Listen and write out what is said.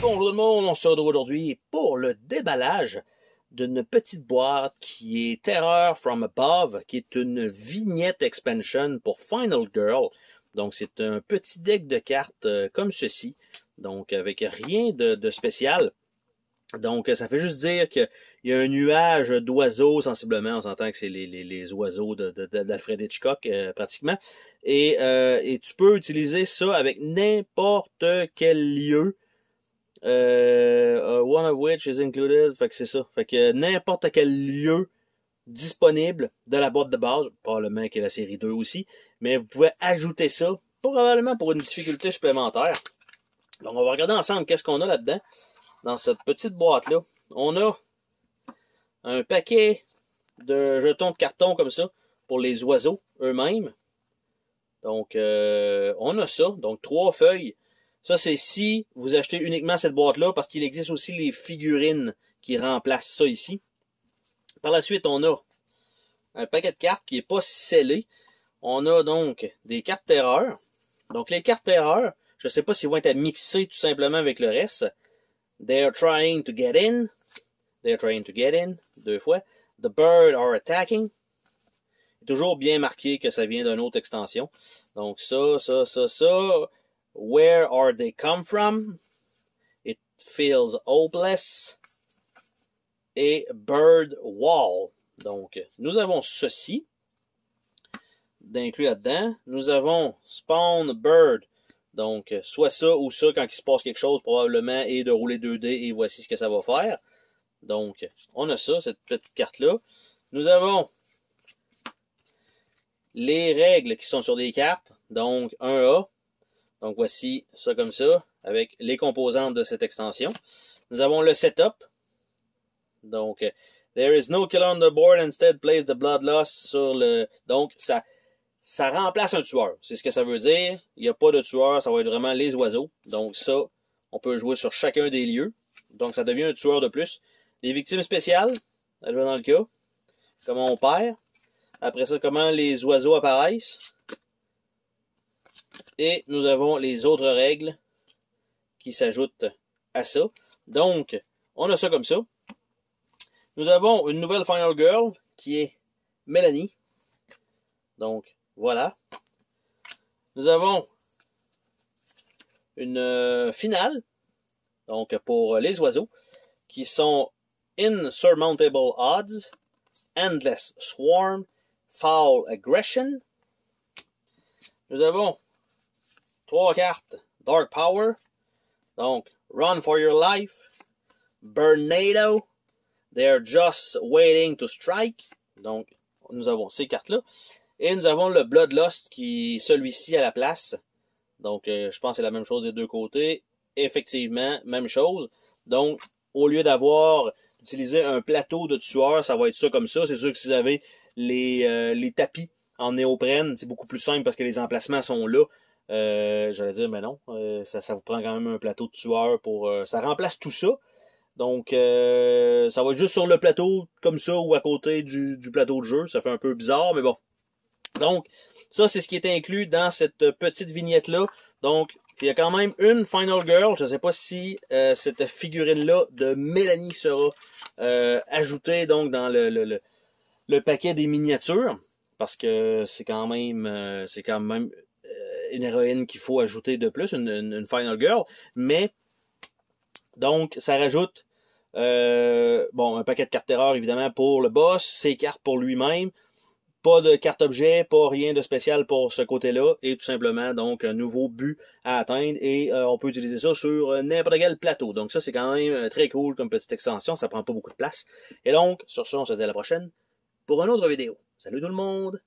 Bonjour tout le monde, on se retrouve aujourd'hui pour le déballage d'une petite boîte qui est Terror from Above, qui est une vignette expansion pour Final Girl. Donc c'est un petit deck de cartes comme ceci, donc avec rien de spécial. Donc ça fait juste dire qu'il y a un nuage d'oiseaux sensiblement, on s'entend que c'est les oiseaux d'Alfred Hitchcock pratiquement. Et tu peux utiliser ça avec n'importe quel lieu. One of which is included, fait que c'est ça. Fait que n'importe quel lieu disponible de la boîte de base, probablement qu'il y a la série 2 aussi, mais vous pouvez ajouter ça, probablement pour une difficulté supplémentaire. Donc on va regarder ensemble qu'est-ce qu'on a là-dedans, dans cette petite boîte-là. On a un paquet de jetons de carton comme ça, pour les oiseaux eux-mêmes. Donc on a ça, donc 3 feuilles. Ça, c'est si vous achetez uniquement cette boîte-là, parce qu'il existe aussi les figurines qui remplacent ça ici. Par la suite, on a un paquet de cartes qui n'est pas scellé. On a donc des cartes terreur. Donc, les cartes terreur, je ne sais pas s'ils vont être à mixer tout simplement avec le reste. They're trying to get in. They're trying to get in. 2 fois. The bird are attacking. Toujours bien marqué que ça vient d'une autre extension. Donc, ça. Where are they come from? It feels hopeless. Et Bird Wall. Donc, nous avons ceci d'inclus là-dedans. Nous avons Spawn Bird. Donc, soit ça ou ça quand il se passe quelque chose probablement et de rouler 2D et voici ce que ça va faire. Donc, on a ça, cette petite carte-là. Nous avons les règles qui sont sur des cartes. Donc, 1A. Donc, voici ça comme ça, avec les composantes de cette extension. Nous avons le setup. Donc, there is no killer on the board, instead place the bloodlust sur le... Donc, ça remplace un tueur. C'est ce que ça veut dire. Il n'y a pas de tueur, ça va être vraiment les oiseaux. Donc, ça, on peut jouer sur chacun des lieux. Donc, ça devient un tueur de plus. Les victimes spéciales, elles vont dans le cas. Comment on perd. Après ça, comment les oiseaux apparaissent. Et nous avons les autres règles qui s'ajoutent à ça. Donc, on a ça comme ça. Nous avons une nouvelle Final Girl qui est Mélanie. Donc, voilà. Nous avons une finale, donc pour les oiseaux, qui sont Insurmountable Odds, Endless Swarm, Foul Aggression. Nous avons 3 cartes, Dark Power, donc Run for Your Life, Burnado, They're Just Waiting to Strike, donc nous avons ces cartes-là, et nous avons le Bloodlust qui est celui-ci à la place, donc je pense que c'est la même chose des deux côtés, effectivement, même chose, donc au lieu d'avoir utilisé un plateau de tueurs, ça va être ça comme ça, c'est sûr que si vous avez les tapis en néoprène, c'est beaucoup plus simple parce que les emplacements sont là. J'allais dire, mais non, ça vous prend quand même un plateau de tueur pour... ça remplace tout ça. Donc, ça va être juste sur le plateau, comme ça, ou à côté du plateau de jeu. Ça fait un peu bizarre, mais bon. Donc, ça, c'est ce qui est inclus dans cette petite vignette-là. Donc, il y a quand même une Final Girl. Je ne sais pas si cette figurine-là de Mélanie sera ajoutée donc dans le paquet des miniatures. Parce que c'est quand même une héroïne qu'il faut ajouter de plus, une Final Girl, mais donc ça rajoute un paquet de cartes terreur évidemment pour le boss, ses cartes pour lui-même, pas de carte objet, pas rien de spécial pour ce côté-là, et tout simplement donc un nouveau but à atteindre, et on peut utiliser ça sur n'importe quel plateau. Donc ça c'est quand même très cool comme petite extension, ça prend pas beaucoup de place. Et donc, sur ce, on se dit à la prochaine pour une autre vidéo. Salut tout le monde!